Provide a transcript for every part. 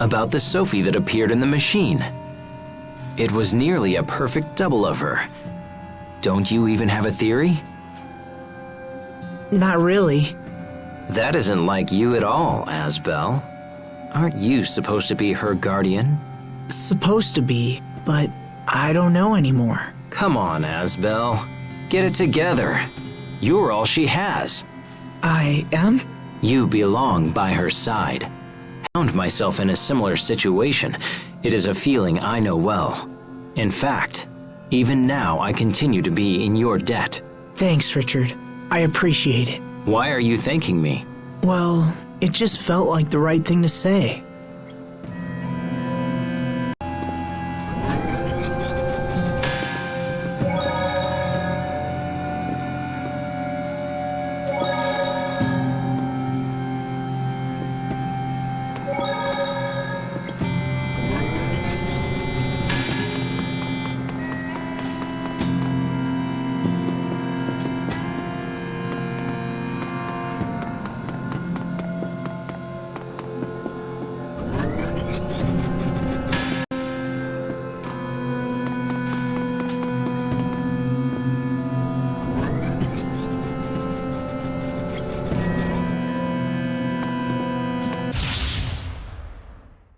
about the Sophie that appeared in the machine. It was nearly a perfect double of her. Don't you even have a theory? Not really. That isn't like you at all, Asbel. Aren't you supposed to be her guardian? Supposed to be, but I don't know anymore. Come on, Asbel. Get it together. You're all she has. I am? You belong by her side. I found myself in a similar situation. It is a feeling I know well. In fact, even now I continue to be in your debt. Thanks, Richard. I appreciate it. Why are you thanking me? Well, it just felt like the right thing to say.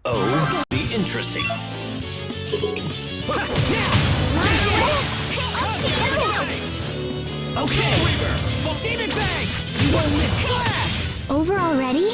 Oh, be interesting. Okay, Reaver! Demon Bang! You won't miss Flash! Over already?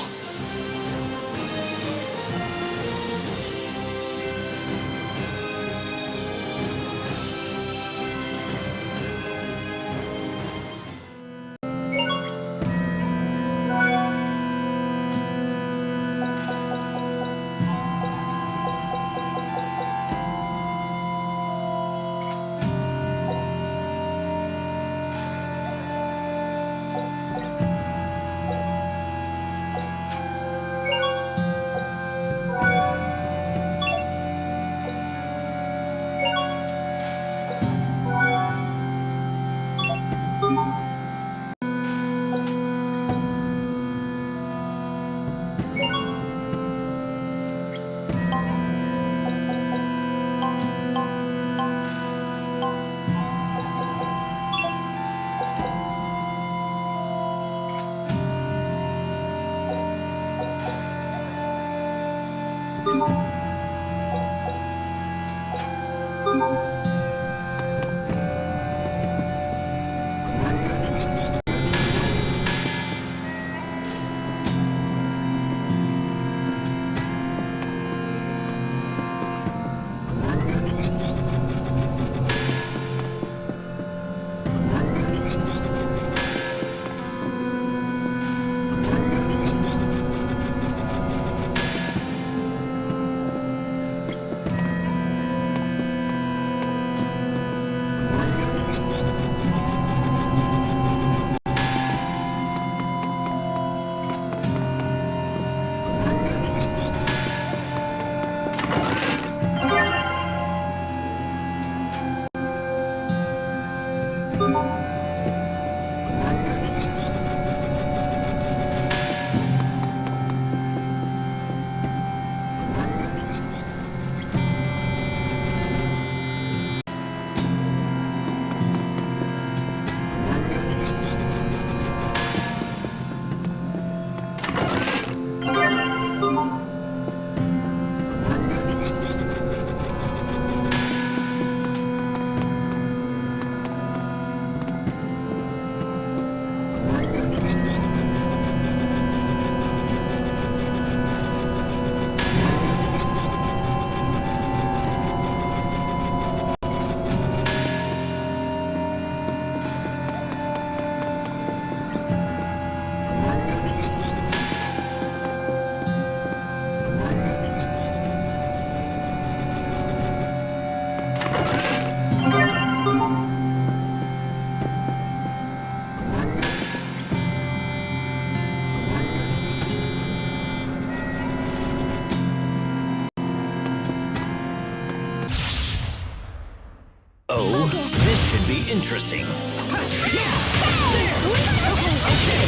This should be interesting. Okay,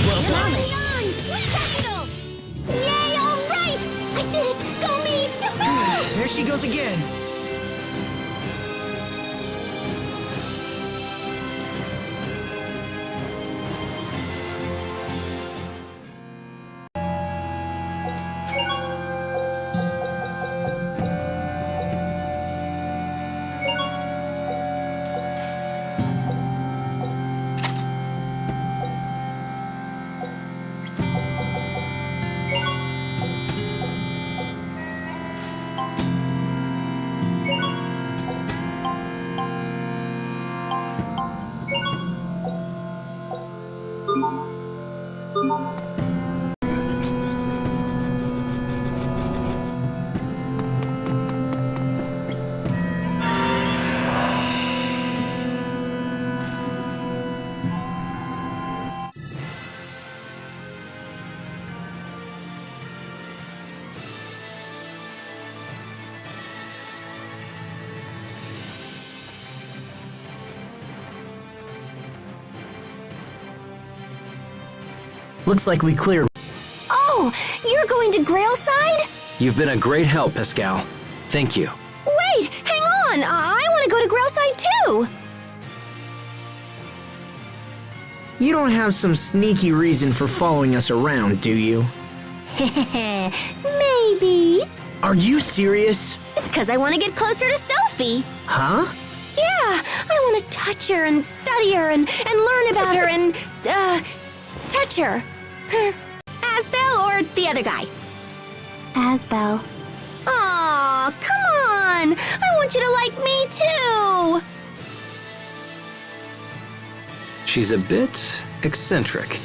well done. Yay, all right! I did it! Go me! There she goes again. Looks like we cleared. Oh, you're going to Grailside? You've been a great help, Pascal. Thank you. Wait, hang on. I want to go to Grailside too. You don't have some sneaky reason for following us around, do you? Maybe. Are you serious? It's because I want to get closer to Sophie. Huh? Yeah, I want to touch her and study her and learn about her and, touch her. Asbel or the other guy? Asbel. Aw, come on! I want you to like me too! She's a bit eccentric,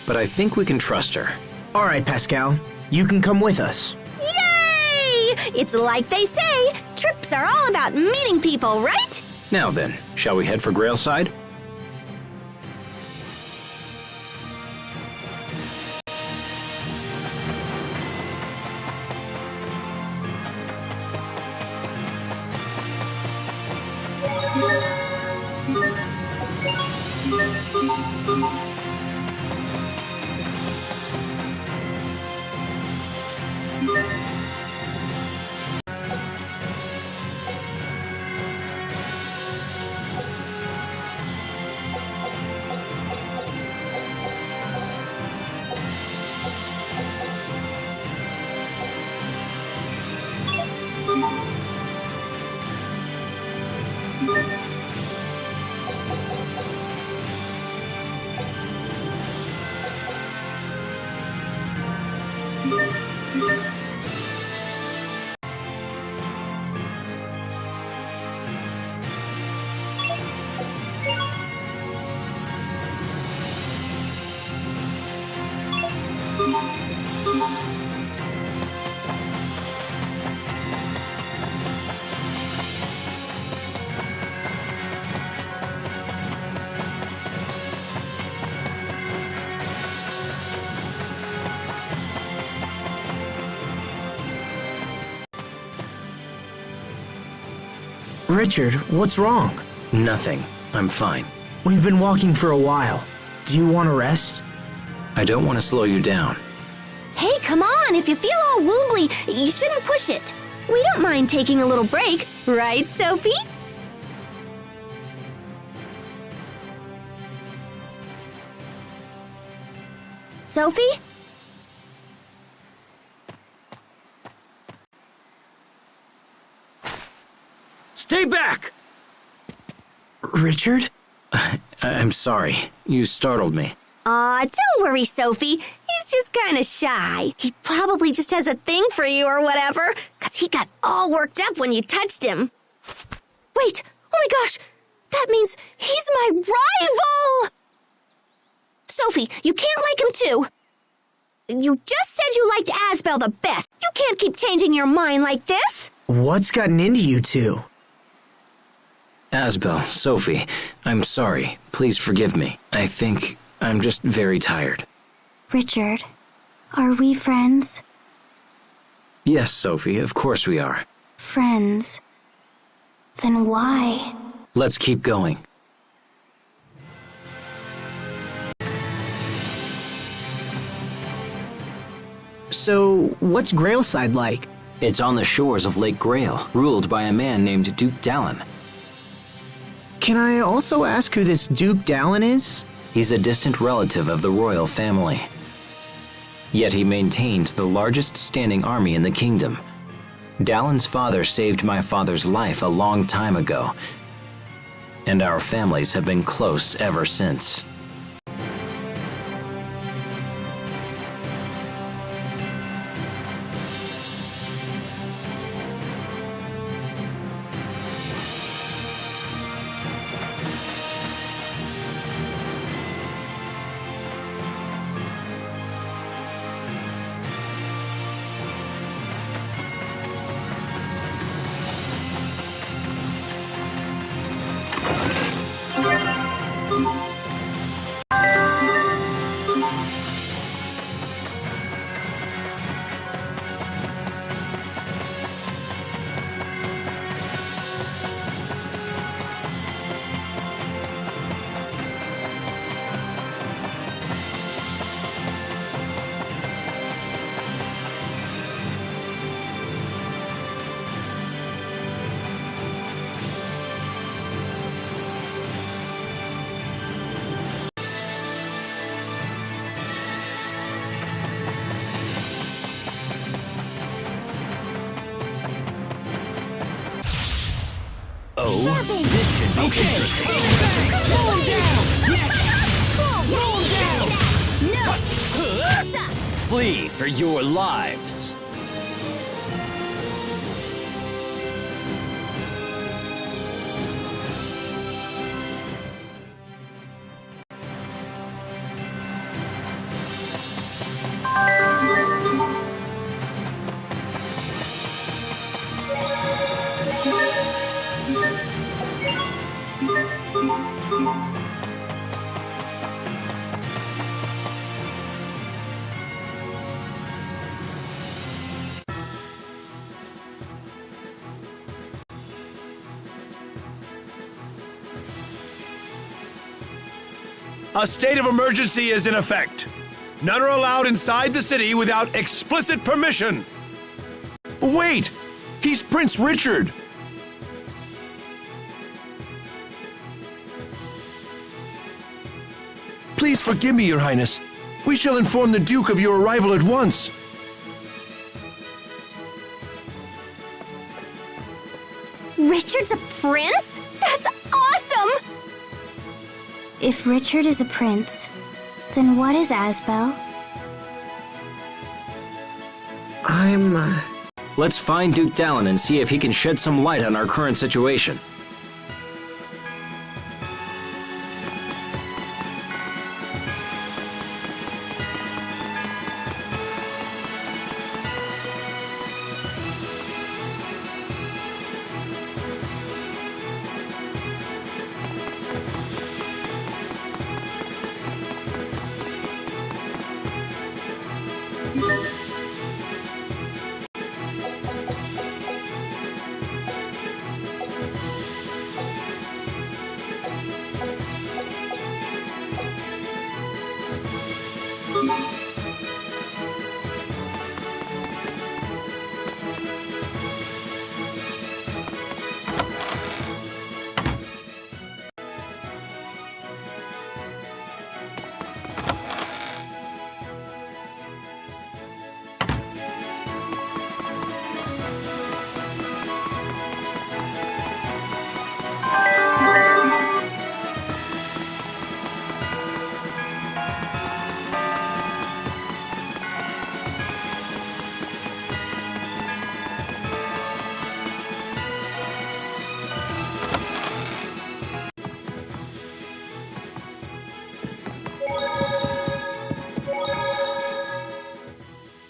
but I think we can trust her. All right, Pascal. You can come with us. Yay! It's like they say, trips are all about meeting people, right? Now then, shall we head for Grailside? Richard, what's wrong? Nothing. I'm fine. We've been walking for a while. Do you want to rest? I don't want to slow you down. Hey, come on, if you feel all wobbly, you shouldn't push it. We don't mind taking a little break, right, Sophie? Sophie? Stay back! Richard? I'm sorry. You startled me. Aw, don't worry, Sophie. He's just kinda shy. He probably just has a thing for you or whatever, 'cause he got all worked up when you touched him. Wait, oh my gosh, that means he's my rival! Sophie, you can't like him too. You just said you liked Asbel the best. You can't keep changing your mind like this. What's gotten into you two? Asbel, Sophie, I'm sorry. Please forgive me. I think I'm just very tired. Richard, are we friends? Yes, Sophie, of course we are. Friends. Then why? Let's keep going. So, what's Grailside like? It's on the shores of Lake Grail, ruled by a man named Duke Dallin. Can I also ask who this Duke Dallin is? He's a distant relative of the royal family. Yet he maintains the largest standing army in the kingdom. Dallin's father saved my father's life a long time ago, and our families have been close ever since. Oh, this should be interesting. Roll down! No! Flee for your lives! A state of emergency is in effect. None are allowed inside the city without explicit permission. Wait! He's Prince Richard! Please forgive me, Your Highness. We shall inform the Duke of your arrival at once. Richard's a prince? That's awesome! If Richard is a prince, then what is Asbel? Let's find Duke Dallin and see if he can shed some light on our current situation.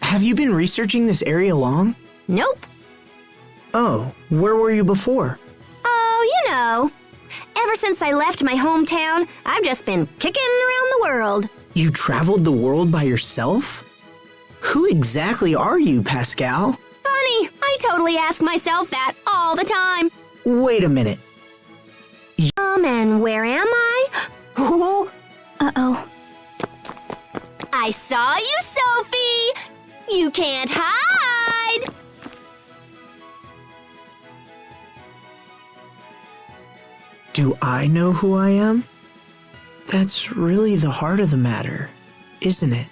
Have you been researching this area long? Nope. Oh, where were you before? Oh, you know. Ever since I left my hometown, I've just been kicking around the world. You traveled the world by yourself? Who exactly are you, Pascal? Funny, I totally ask myself that all the time. Wait a minute. And where am I? Ooh, Uh-oh. I saw you, Sophie! You can't hide! Do I know who I am? That's really the heart of the matter, isn't it?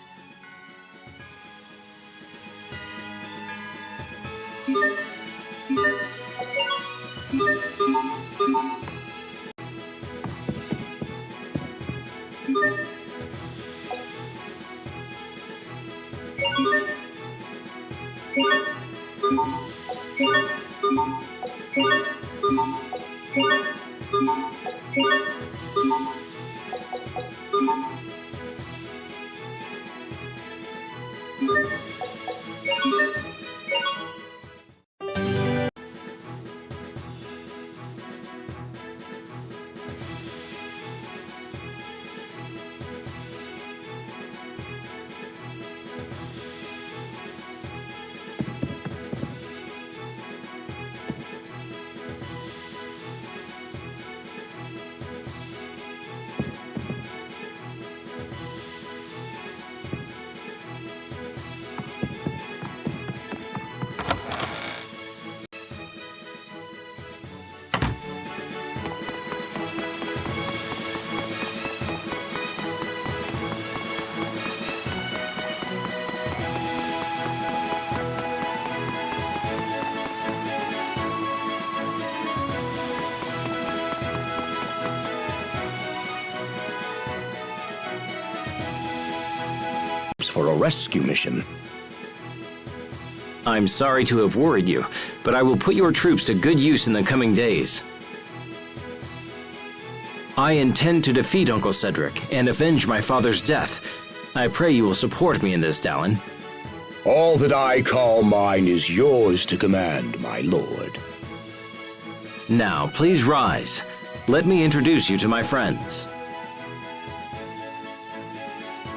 For a rescue mission. I'm sorry to have worried you, but I will put your troops to good use in the coming days. I intend to defeat Uncle Cedric and avenge my father's death. I pray you will support me in this, Dallin. All that I call mine is yours to command, my lord. Now, please rise. Let me introduce you to my friends.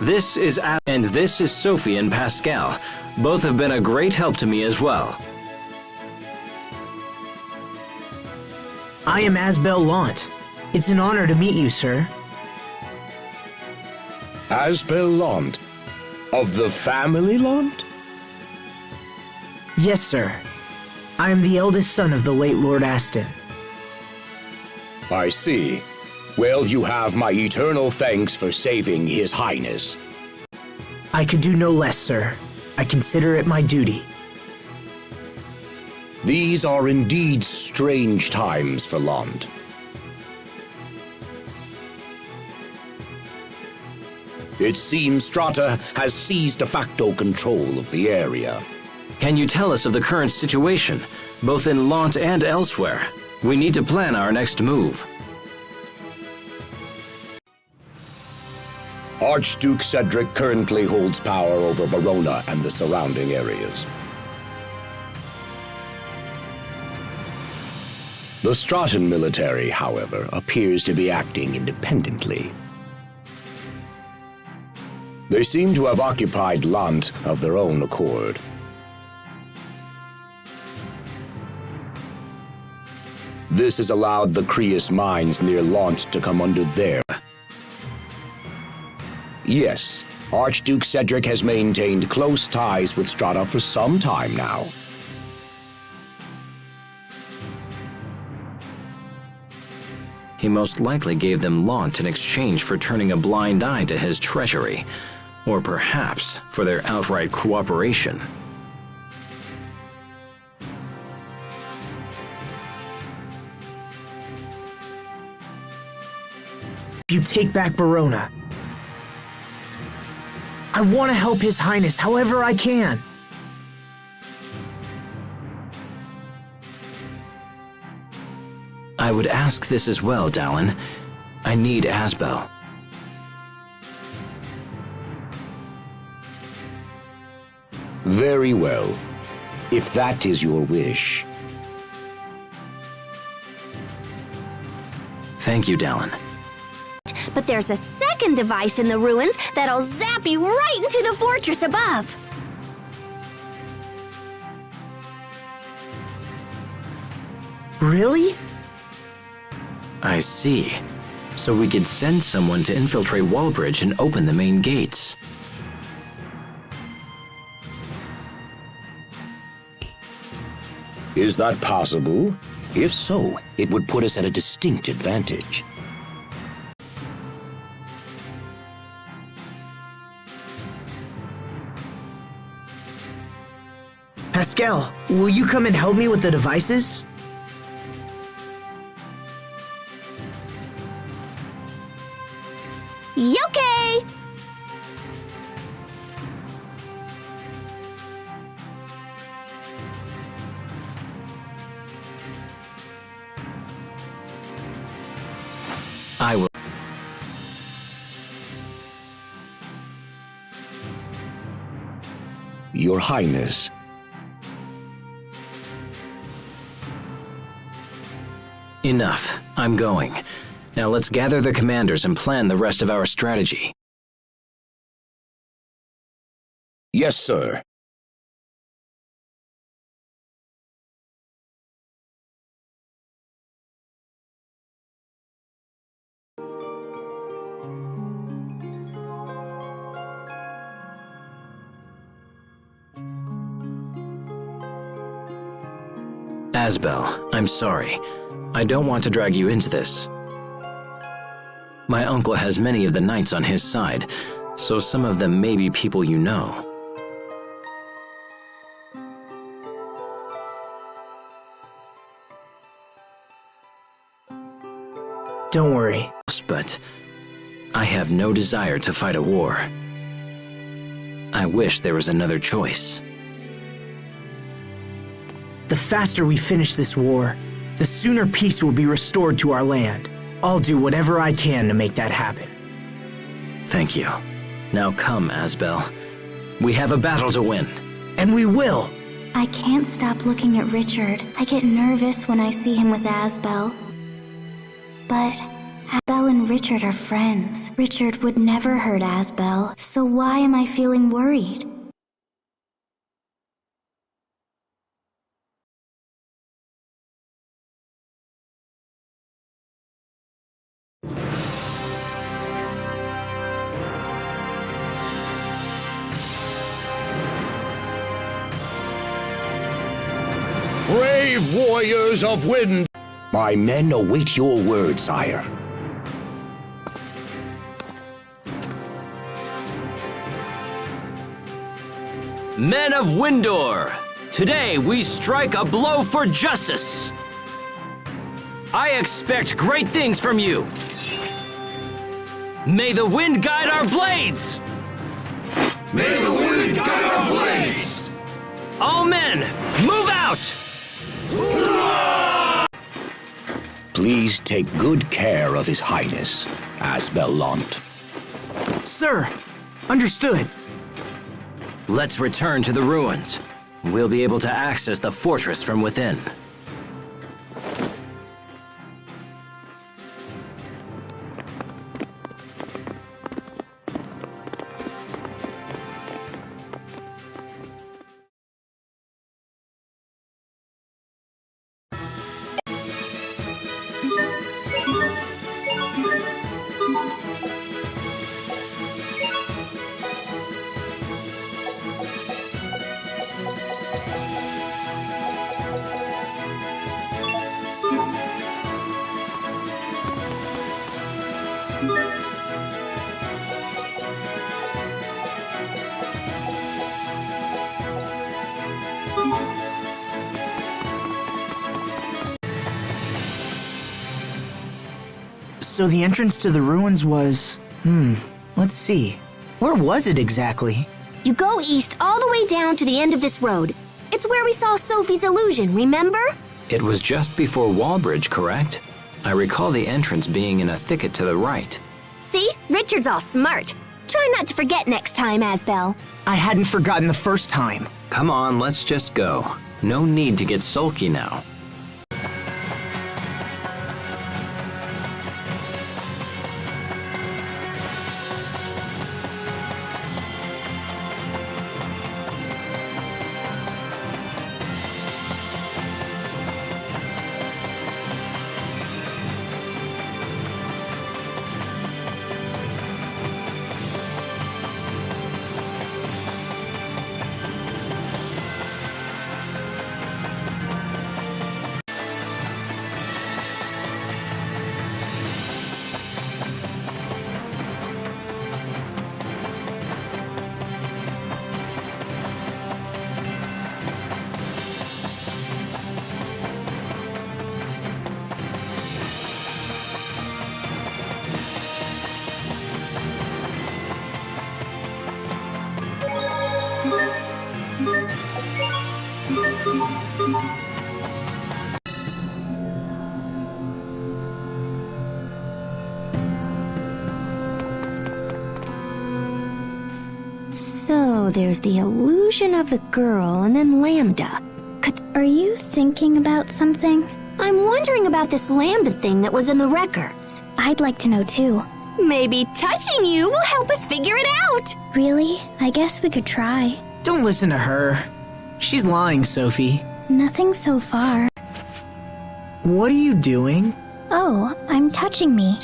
This is Sophie and Pascal. Both have been a great help to me as well. I am Asbel Lant. It's an honor to meet you, sir. Asbel Lant? Of the family Lant? Yes, sir. I am the eldest son of the late Lord Aston. I see. Well, you have my eternal thanks for saving His Highness. I could do no less, sir. I consider it my duty. These are indeed strange times for Lant. It seems Strata has seized de facto control of the area. Can you tell us of the current situation, both in Lant and elsewhere? We need to plan our next move. Archduke Cedric currently holds power over Verona and the surrounding areas. The Stratan military, however, appears to be acting independently. They seem to have occupied Lant of their own accord. This has allowed the Creus mines near Lant to come under their... Yes, Archduke Cedric has maintained close ties with Strata for some time now. He most likely gave them Lant in exchange for turning a blind eye to his treachery, or perhaps for their outright cooperation. You take back Verona. I want to help His Highness however I can. I would ask this as well, Dallin. I need Asbel. Very well, if that is your wish. Thank you, Dallin. But there's a second device in the ruins that'll zap you right into the fortress above. Really? I see. So we could send someone to infiltrate Wallbridge and open the main gates. Is that possible? If so, it would put us at a distinct advantage. Pascal, will you come and help me with the devices? Okay. I will. Your Highness. Enough. I'm going. Now let's gather the commanders and plan the rest of our strategy. Yes, sir. Asbel, I'm sorry. I don't want to drag you into this. My uncle has many of the knights on his side, so some of them may be people you know. Don't worry. But I have no desire to fight a war. I wish there was another choice. The faster we finish this war, the sooner peace will be restored to our land. I'll do whatever I can to make that happen. Thank you. Now come, Asbel. We have a battle to win. And we will! I can't stop looking at Richard. I get nervous when I see him with Asbel. But Asbel and Richard are friends. Richard would never hurt Asbel, so why am I feeling worried? Brave warriors of wind! My men await your word, sire. Men of Windor, today we strike a blow for justice. I expect great things from you. May the wind guide our blades! May the wind guide our blades! All men, move out! Please take good care of His Highness, Asbel Lant. Sir! Understood. Let's return to the ruins. We'll be able to access the fortress from within. So the entrance to the ruins was... let's see. Where was it exactly? You go east all the way down to the end of this road. It's where we saw Sophie's illusion, remember? It was just before Wallbridge, correct? I recall the entrance being in a thicket to the right. See? Richard's all smart. Try not to forget next time, Asbel. I hadn't forgotten the first time. Come on, let's just go. No need to get sulky now. So there's the illusion of the girl and then Lambda. Are you thinking about something? I'm wondering about this Lambda thing that was in the records. I'd like to know too. Maybe touching you will help us figure it out. Really? I guess we could try. Don't listen to her. She's lying, Sophie. Nothing so far. What are you doing? Oh, I'm touching me.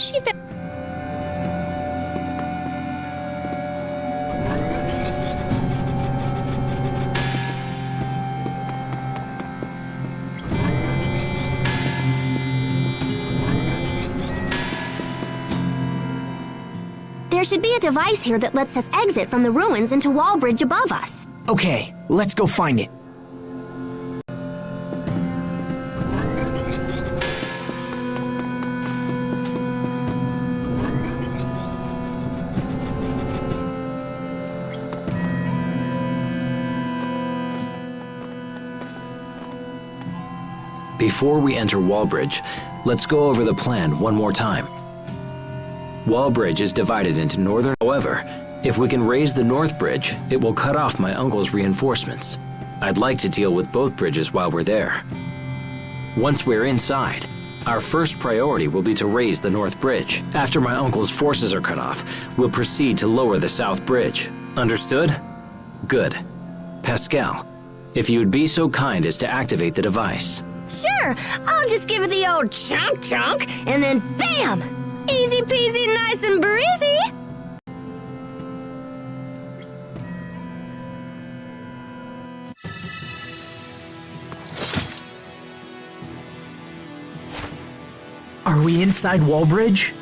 There should be a device here that lets us exit from the ruins into wall bridge above us. Okay, let's go find it. Before we enter Wallbridge, let's go over the plan one more time. Wallbridge is divided into northern. However, if we can raise the north bridge, it will cut off my uncle's reinforcements. I'd like to deal with both bridges while we're there. Once we're inside, our first priority will be to raise the north bridge. After my uncle's forces are cut off, we'll proceed to lower the south bridge. Understood? Good. Pascal, if you would be so kind as to activate the device. Sure, I'll just give it the old chunk, and then bam! Easy peasy, nice and breezy. Are we inside Wallbridge?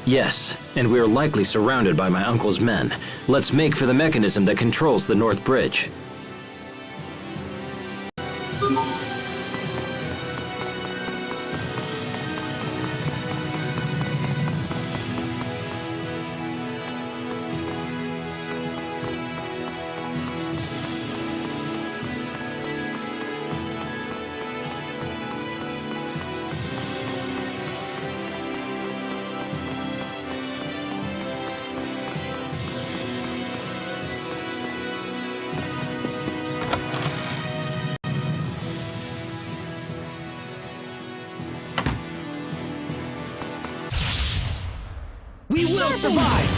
Yes, and we are likely surrounded by my uncle's men. Let's make for the mechanism that controls the north bridge. We will survive!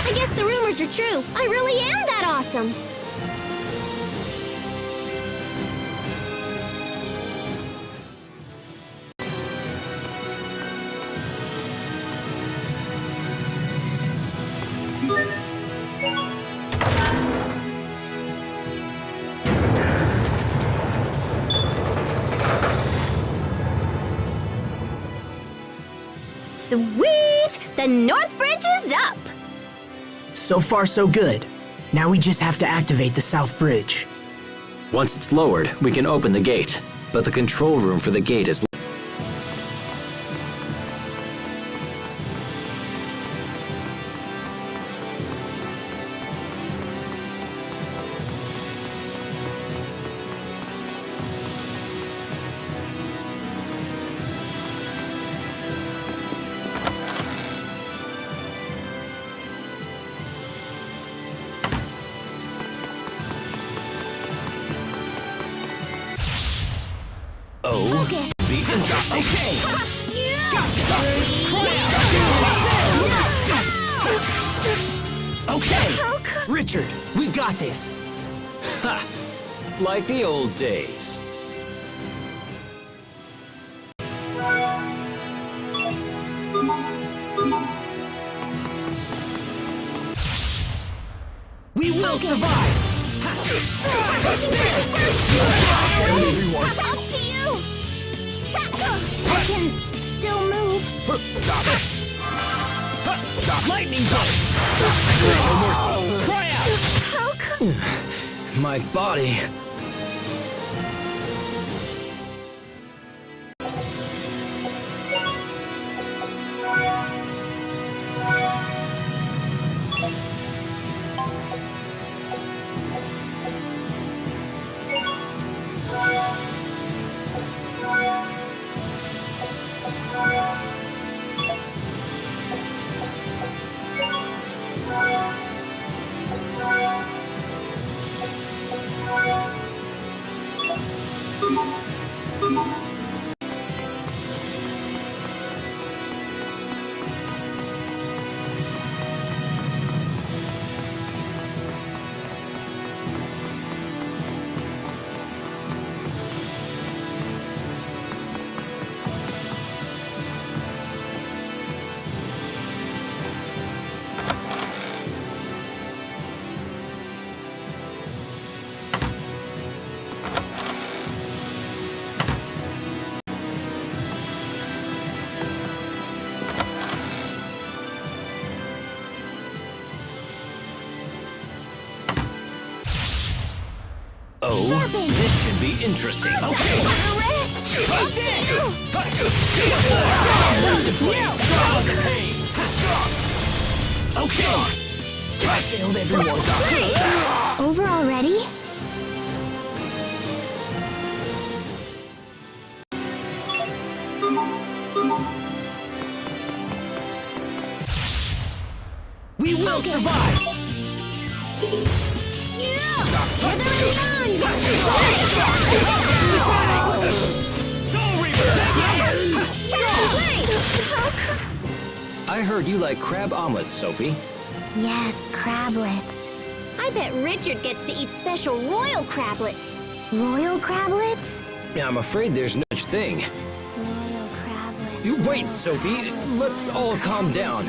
I guess the rumors are true. I really am that awesome. Sweet! The North Bridge is up! So far, so good. Now we just have to activate the south bridge. Once it's lowered, we can open the gate, but the control room for the gate is Okay! Richard, we got this! Ha! Like the old days. We will survive! Up to you! I can still move. Lightning bolt! No mercy! Cry out! How come? my body. Oh, this should be interesting. I failed everyone. Over already? We will survive! I heard you like crab omelets, Sophie. Yes, crablets. I bet Richard gets to eat special royal crablets. Royal crablets? Yeah, I'm afraid there's no such thing. Royal crablets. You wait, Sophie. Let's all calm down.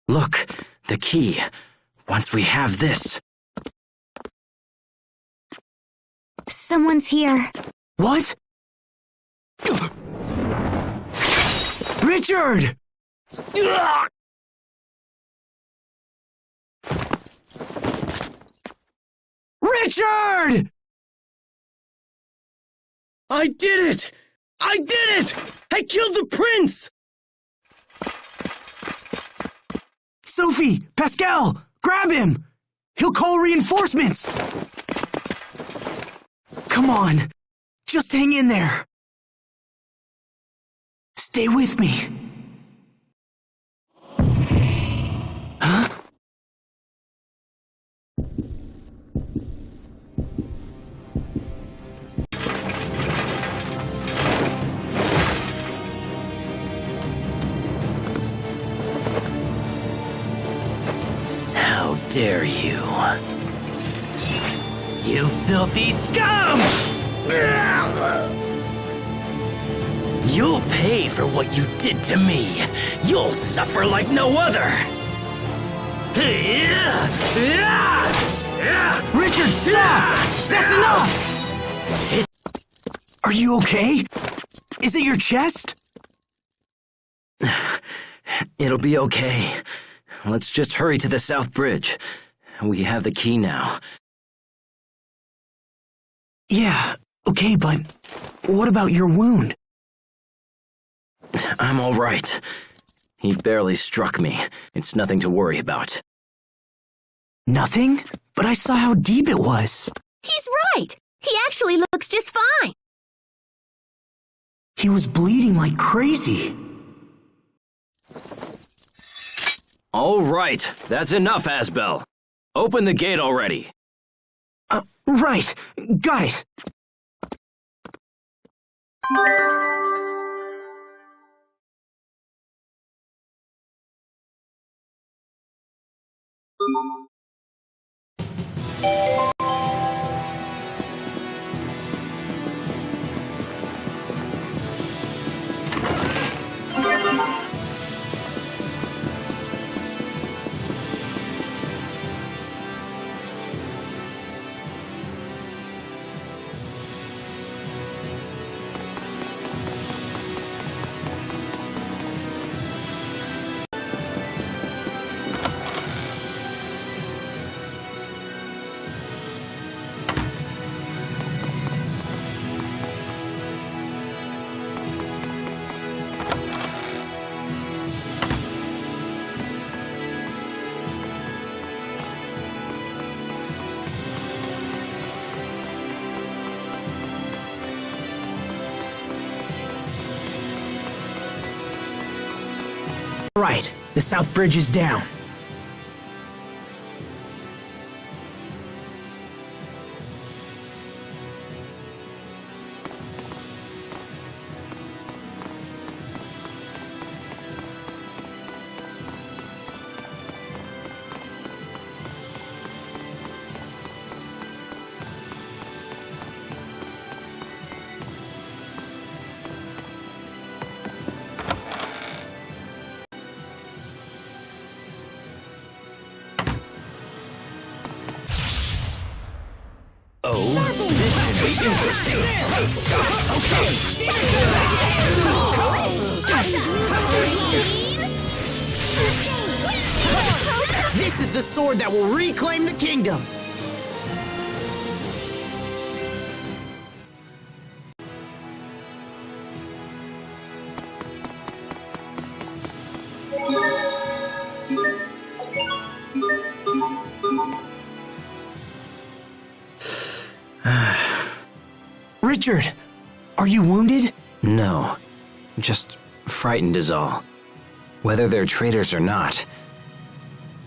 Look, the key. Once we have this... Someone's here. What? Richard! Richard! I did it! I did it! I killed the prince! Sophie! Pascal! Grab him! He'll call reinforcements! Come on! Just hang in there! Stay with me! Huh? How dare you? You filthy scum! You'll pay for what you did to me. You'll suffer like no other. Richard, stop! That's enough! Are you okay? Is it your chest? It'll be okay. Let's just hurry to the South Bridge. We have the key now. Yeah, okay, but what about your wound? I'm all right. He barely struck me. It's nothing to worry about. Nothing? But I saw how deep it was. He's right. He actually looks just fine. He was bleeding like crazy. All right, that's enough, Asbel. Open the gate already. Right. Got it. Right, the south bridge is down. This is the sword that will reclaim the kingdom! Richard, are you wounded? No, just frightened is all. Whether they're traitors or not,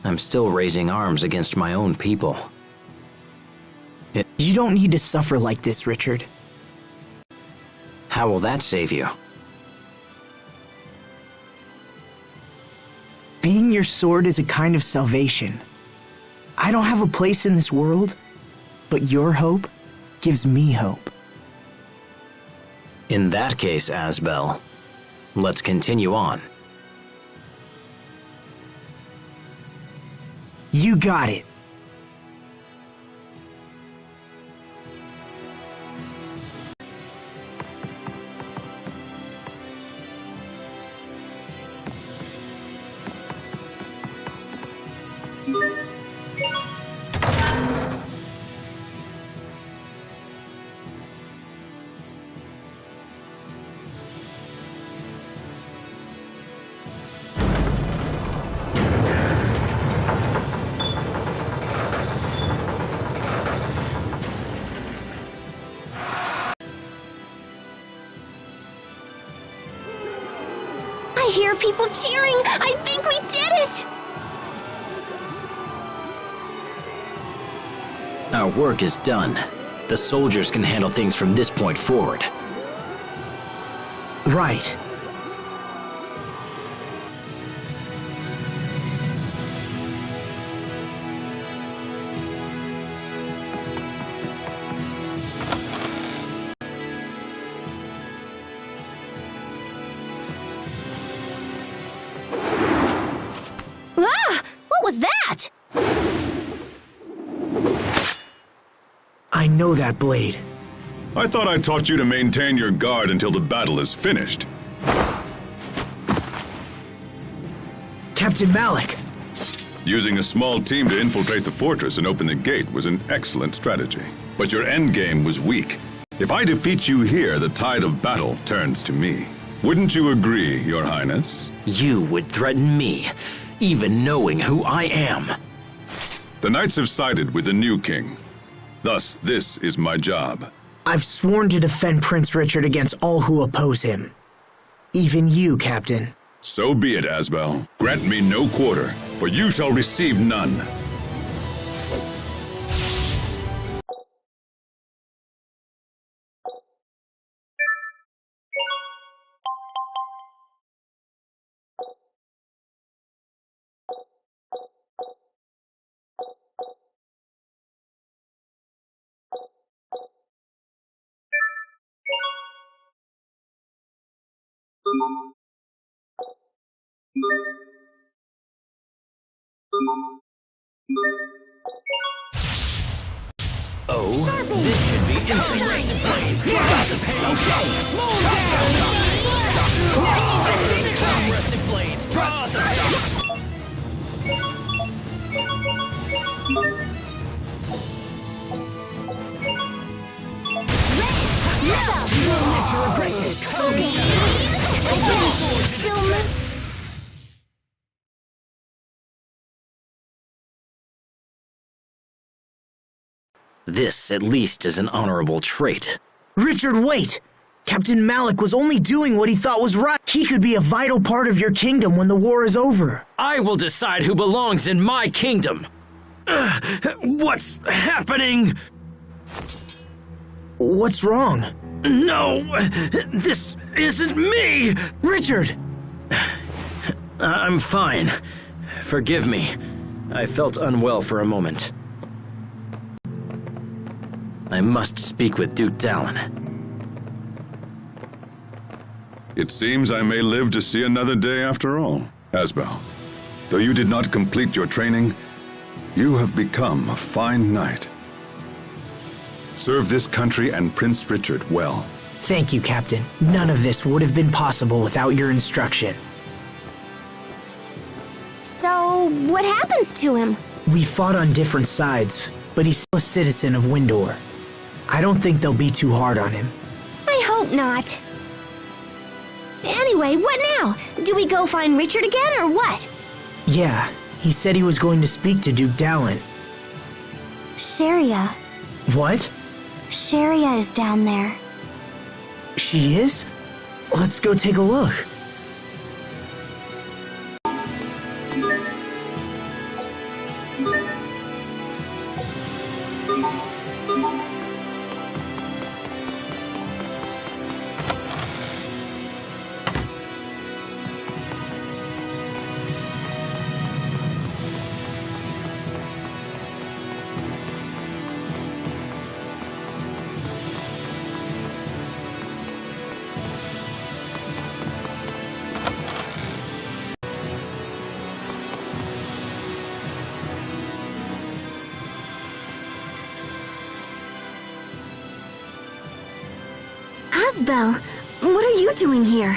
I'm still raising arms against my own people. You don't need to suffer like this, Richard. How will that save you? Being your sword is a kind of salvation. I don't have a place in this world, but your hope gives me hope. In that case, Asbel, let's continue on. You got it. I hear people cheering! I think we did it! Our work is done. The soldiers can handle things from this point forward. Right. Ah! What was that? I know that blade. I thought I taught you to maintain your guard until the battle is finished. Captain Malik. Using a small team to infiltrate the fortress and open the gate was an excellent strategy. But your endgame was weak. If I defeat you here, the tide of battle turns to me. Wouldn't you agree, Your Highness? You would threaten me, even knowing who I am. The knights have sided with the new king. Thus, this is my job. I've sworn to defend Prince Richard against all who oppose him. Even you, Captain. So be it, Asbel. Grant me no quarter, for you shall receive none. This should be instant blades. Rustic blades. Draw the This, at least, is an honorable trait. Richard, wait! Captain Malik was only doing what he thought was right. He could be a vital part of your kingdom when the war is over. I will decide who belongs in my kingdom. What's happening? What's wrong? No, this isn't me! Richard! I'm fine. Forgive me. I felt unwell for a moment. I must speak with Duke Dallin. It seems I may live to see another day after all. Asbel, though you did not complete your training, you have become a fine knight. Serve this country and Prince Richard well. Thank you, Captain. None of this would have been possible without your instruction. So, what happens to him? We fought on different sides, but he's still a citizen of Windor. I don't think they'll be too hard on him. I hope not. Anyway, what now? Do we go find Richard again, or what? Yeah, he said he was going to speak to Duke Dallin. Sharia. What? Sharia is down there. She is? Let's go take a look. Asbel, what are you doing here?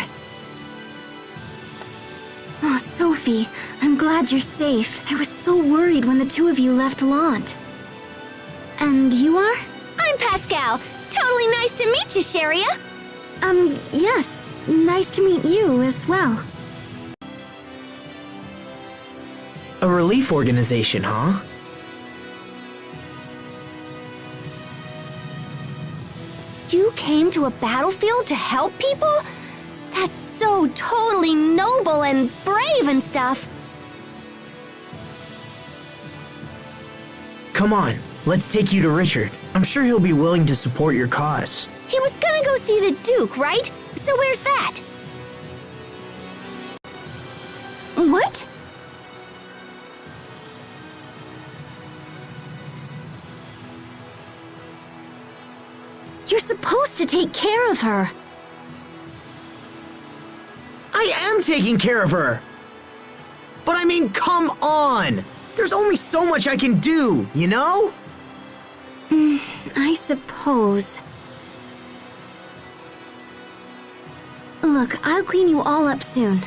Oh, Sophie, I'm glad you're safe. I was so worried when the two of you left Lant. And you are? I'm Pascal. Totally nice to meet you, Sharia. Yes. Nice to meet you as well. A relief organization, huh? You came to a battlefield to help people? That's so totally noble and brave and stuff. Come on, let's take you to Richard. I'm sure he'll be willing to support your cause. He was gonna go see the Duke, right? So where's that? What? You're supposed to take care of her. I am taking care of her! But I mean, come on! There's only so much I can do, you know? I suppose. Look, I'll clean you all up soon.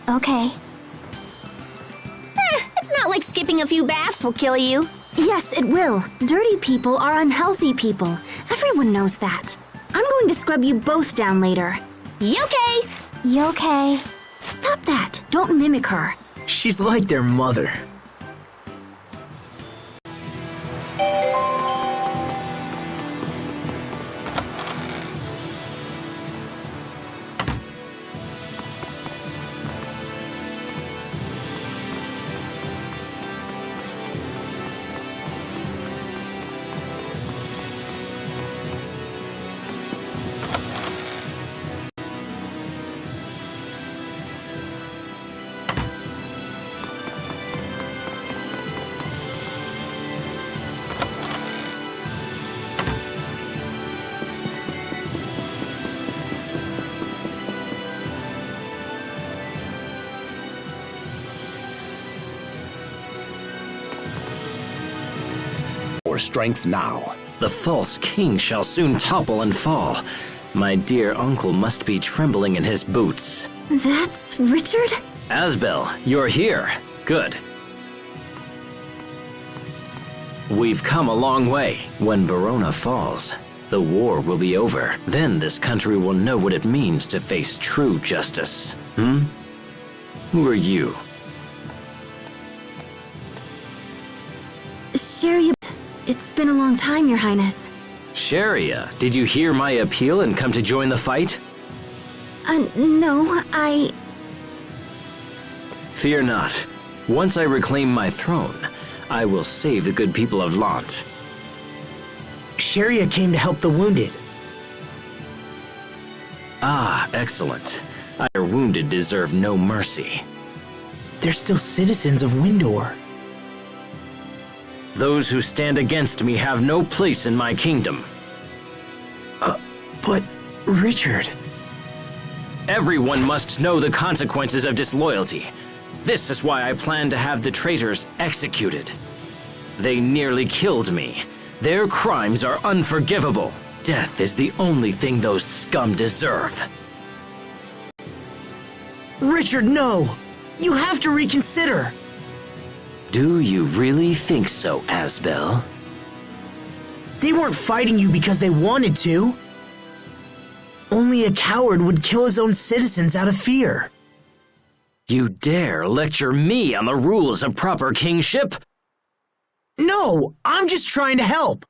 Okay. It's not like skipping a few baths will kill you. Yes, it will. Dirty people are unhealthy people. Everyone knows that. I'm going to scrub you both down later. Okay. Okay. Stop that. Don't mimic her. She's like their mother. Strength now. The false king shall soon topple and fall. My dear uncle must be trembling in his boots. That's Richard? Asbel, you're here. Good. We've come a long way. When Verona falls, the war will be over. Then this country will know what it means to face true justice. Who are you? Sharia. It's been a long time, Your Highness. Sharia, did you hear my appeal and come to join the fight? No, Fear not. Once I reclaim my throne, I will save the good people of Lant. Sharia came to help the wounded. Ah, excellent. Our wounded deserve no mercy. They're still citizens of Windor. Those who stand against me have no place in my kingdom. But Richard... Everyone must know the consequences of disloyalty. This is why I plan to have the traitors executed. They nearly killed me. Their crimes are unforgivable. Death is the only thing those scum deserve. Richard, no! You have to reconsider! Do you really think so, Asbel? They weren't fighting you because they wanted to. Only a coward would kill his own citizens out of fear. You dare lecture me on the rules of proper kingship? No, I'm just trying to help.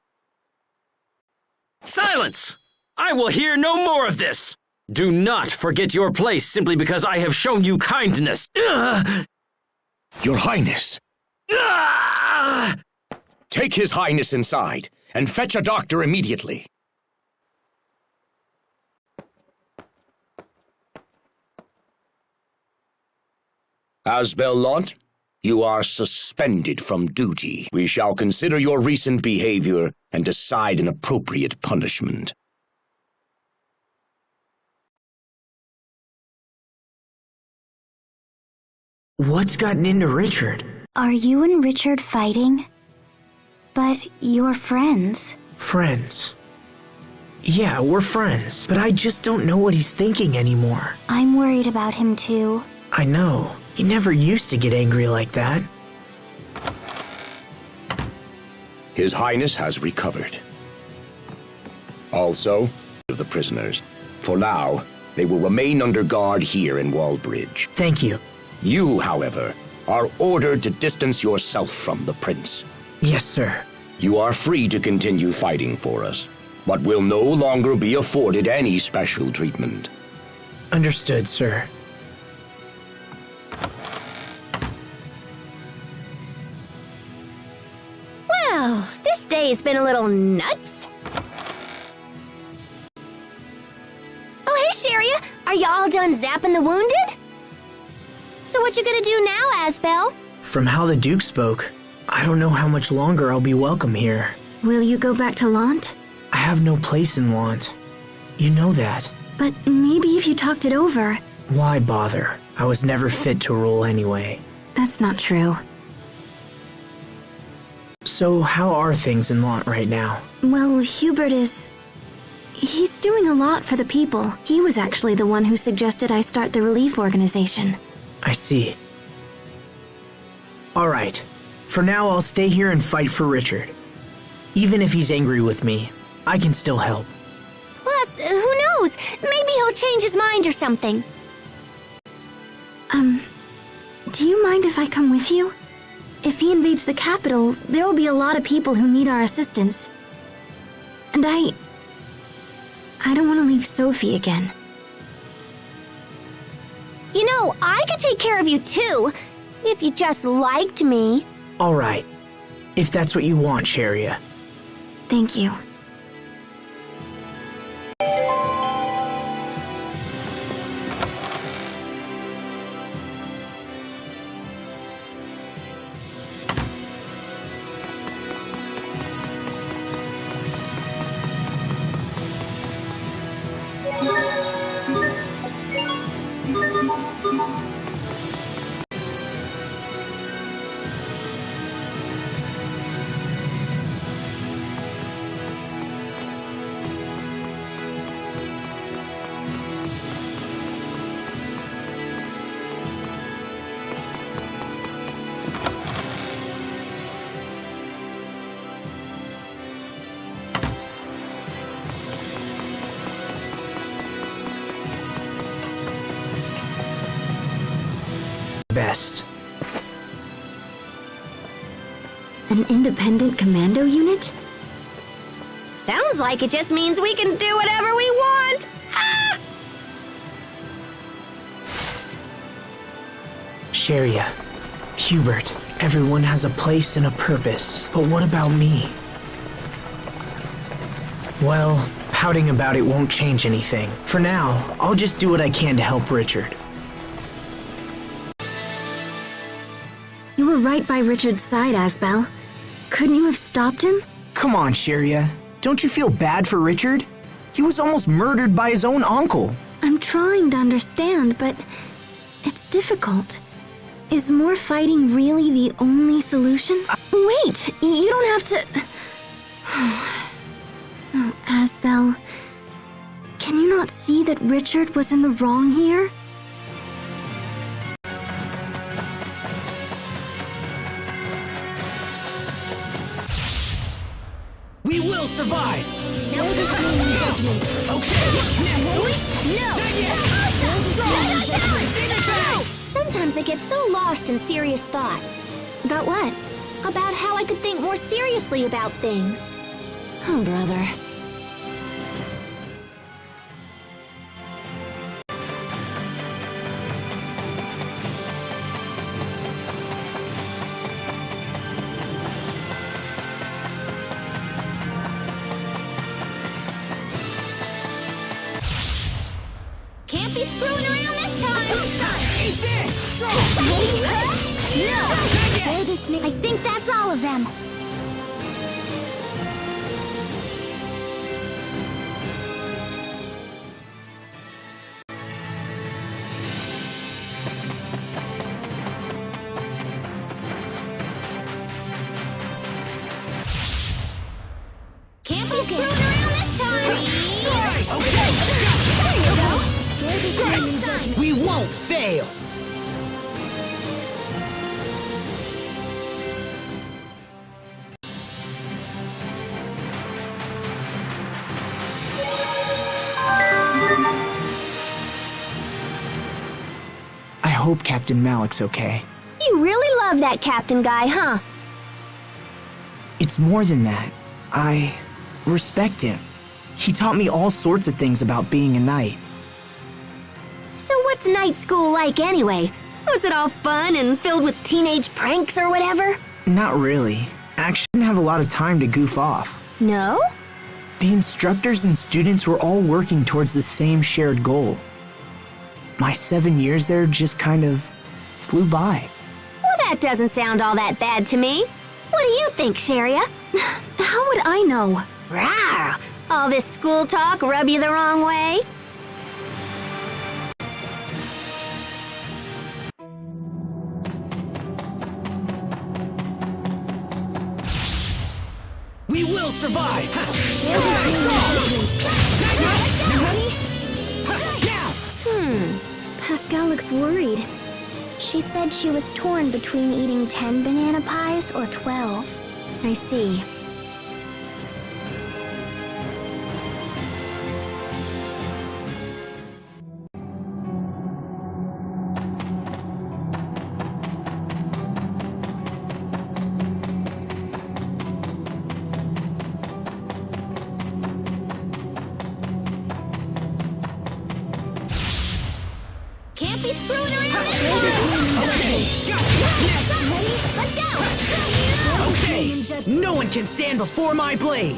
Silence! I will hear no more of this! Do not forget your place simply because I have shown you kindness. Your Highness! Take His Highness inside, and fetch a doctor immediately. Asbel Lant, you are suspended from duty. We shall consider your recent behavior and decide an appropriate punishment. What's gotten into Richard? Are you and Richard fighting? But you're friends. Friends. Yeah, we're friends, but I just don't know what he's thinking anymore. I'm worried about him too. I know. He never used to get angry like that. His Highness has recovered. Also, of the prisoners. For now, they will remain under guard here in Wallbridge. Thank you. You, however, are ordered to distance yourself from the prince. Yes, sir. You are free to continue fighting for us, but will no longer be afforded any special treatment. Understood, sir. well, this day has been a little nuts. Oh, hey, Sharia. Are you all done zapping the wounded? So what you gonna do now, Asbel? From how the Duke spoke, I don't know how much longer I'll be welcome here. Will you go back to Lant? I have no place in Lant. You know that. But maybe if you talked it over. Why bother? I was never fit to rule anyway. That's not true. So how are things in Lant right now? Well, Hubert is... He's doing a lot for the people. He was actually the one who suggested I start the relief organization. I see. All right. For now, I'll stay here and fight for Richard. Even if he's angry with me, I can still help. Plus, who knows? Maybe he'll change his mind or something. Do you mind if I come with you? If he invades the capital, there will be a lot of people who need our assistance. And I don't want to leave Sophie again. You know, I could take care of you too, if you just liked me. All right. If that's what you want, Sharia. Thank you. Best. An independent commando unit? Sounds like it just means we can do whatever we want. Ah! Sharia, Hubert, everyone has a place and a purpose, but what about me? Well, pouting about it won't change anything. For now, I'll just do what I can to help Richard. You were right by Richard's side, Asbel. Couldn't you have stopped him? Come on, Sharia. Don't you feel bad for Richard? He was almost murdered by his own uncle. I'm trying to understand, but it's difficult. Is more fighting really the only solution? Wait, you don't have to... Oh, Asbel, can you not see that Richard was in the wrong here? We will survive! Sometimes I get so lost in serious thought. About what? About how I could think more seriously about things. Oh, brother. Can't be screwing around this time! I think that's all of them. Can't be screwing around this time! There you go. We won't fail! I hope Captain Malik's okay. You really love that captain guy, huh? It's more than that. I respect him. He taught me all sorts of things about being a knight. So what's night school like anyway? Was it all fun and filled with teenage pranks or whatever? Not really. Actually, I didn't have a lot of time to goof off. No? The instructors and students were all working towards the same shared goal. My 7 years there just kind of flew by. Well, that doesn't sound all that bad to me. What do you think, Sharia? How would I know? Rawr! All this school talk rub you the wrong way? We will survive! Pascal looks worried. She said she was torn between eating 10 banana pies or 12. I see. Can't be screwing around this time! Let's go! Okay! No one can stand before my blade!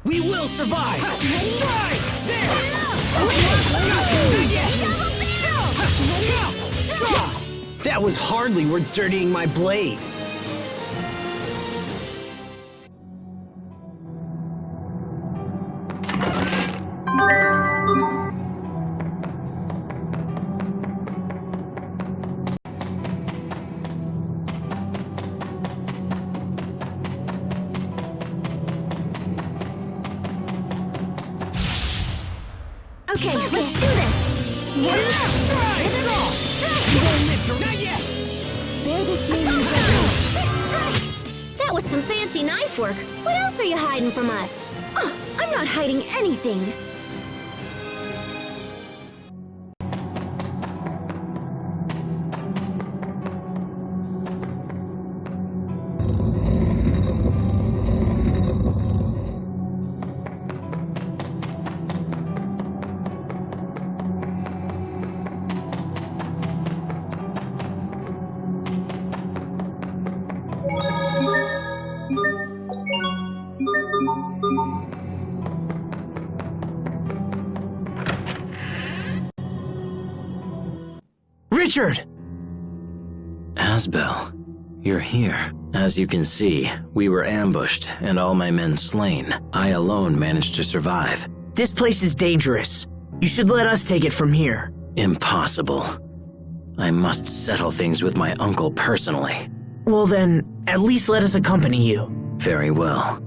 We will survive! Strike! There! That was hardly worth dirtying my blade. Okay, let's do this! That was some fancy knife work. What else are you hiding from us? I'm not hiding anything. Richard! Asbel, you're here. As you can see, we were ambushed and all my men slain. I alone managed to survive. This place is dangerous. You should let us take it from here. Impossible. I must settle things with my uncle personally. Well then, at least let us accompany you. Very well.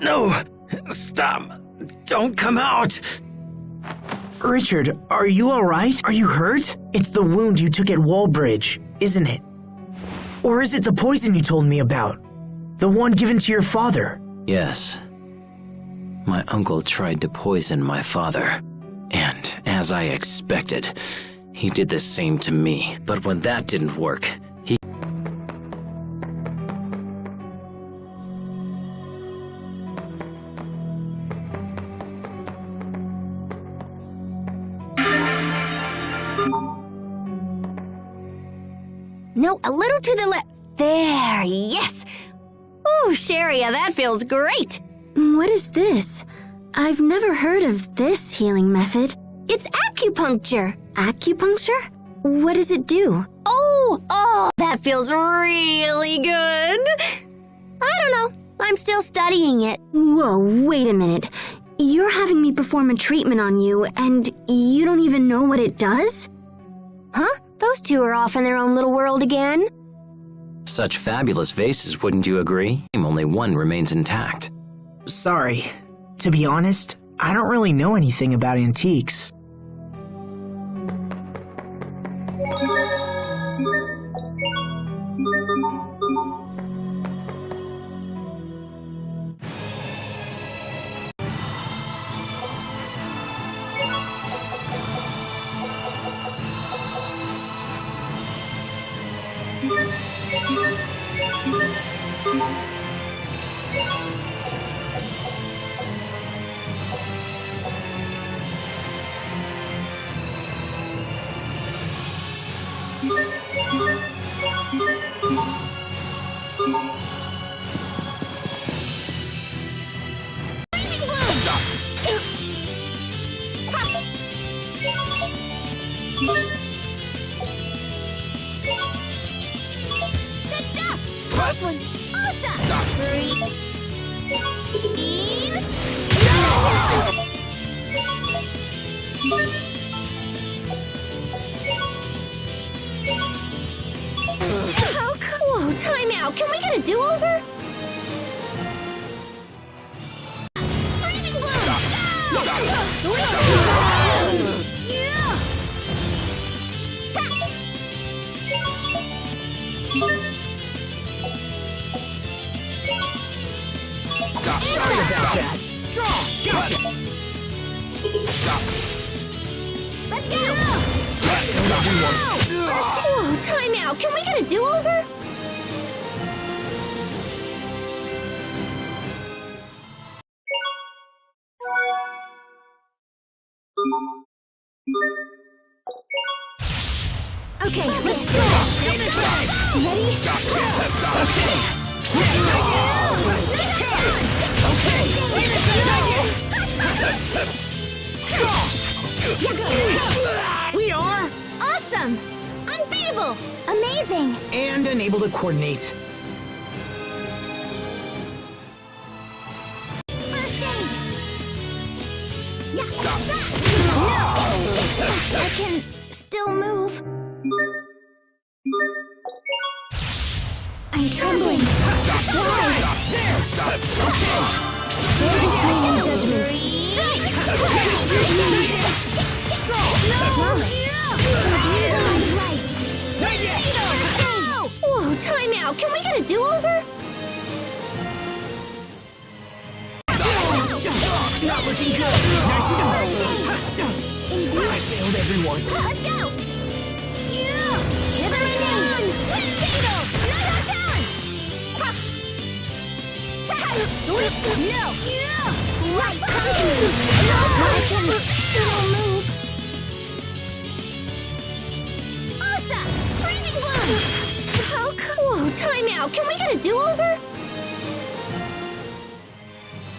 No! Stop! Don't come out! Richard, are you alright? Are you hurt? It's the wound you took at Wallbridge, isn't it? Or is it the poison you told me about? The one given to your father? Yes. My uncle tried to poison my father. And, as I expected, he did the same to me. But when that didn't work, he... No, a little to the left. There, yes. Ooh, Sharia, that feels great. What is this? I've never heard of this healing method. It's acupuncture. Acupuncture? What does it do? Oh, that feels really good. I don't know. I'm still studying it. Whoa, wait a minute. You're having me perform a treatment on you, and you don't even know what it does? Huh? Those two are off in their own little world again. Such fabulous vases, wouldn't you agree? Only one remains intact. Sorry. To be honest, I don't really know anything about antiques. Good stuff. Close one. Awesome. Breathe. How cool. Whoa, time out. Can we get a do-over? Freezing blow. Sorry about that. Gotcha. Let's go. Whoa, time out. Can we get a do-over? Okay, let's go. Ready? We are awesome! Unbeatable! Wonderful! Amazing! And unable to coordinate. First aid! Yeah! No! I can still move. I'm trembling. Why? Judgment. Whoa, time out. Can we get a do-over? Not looking good. I failed everyone. Let's go! Hither and Fatal! Night Talon! No! Right, I can still move. Osa! Freezing Bloom! How cool! Whoa, time out. Can we get a do-over?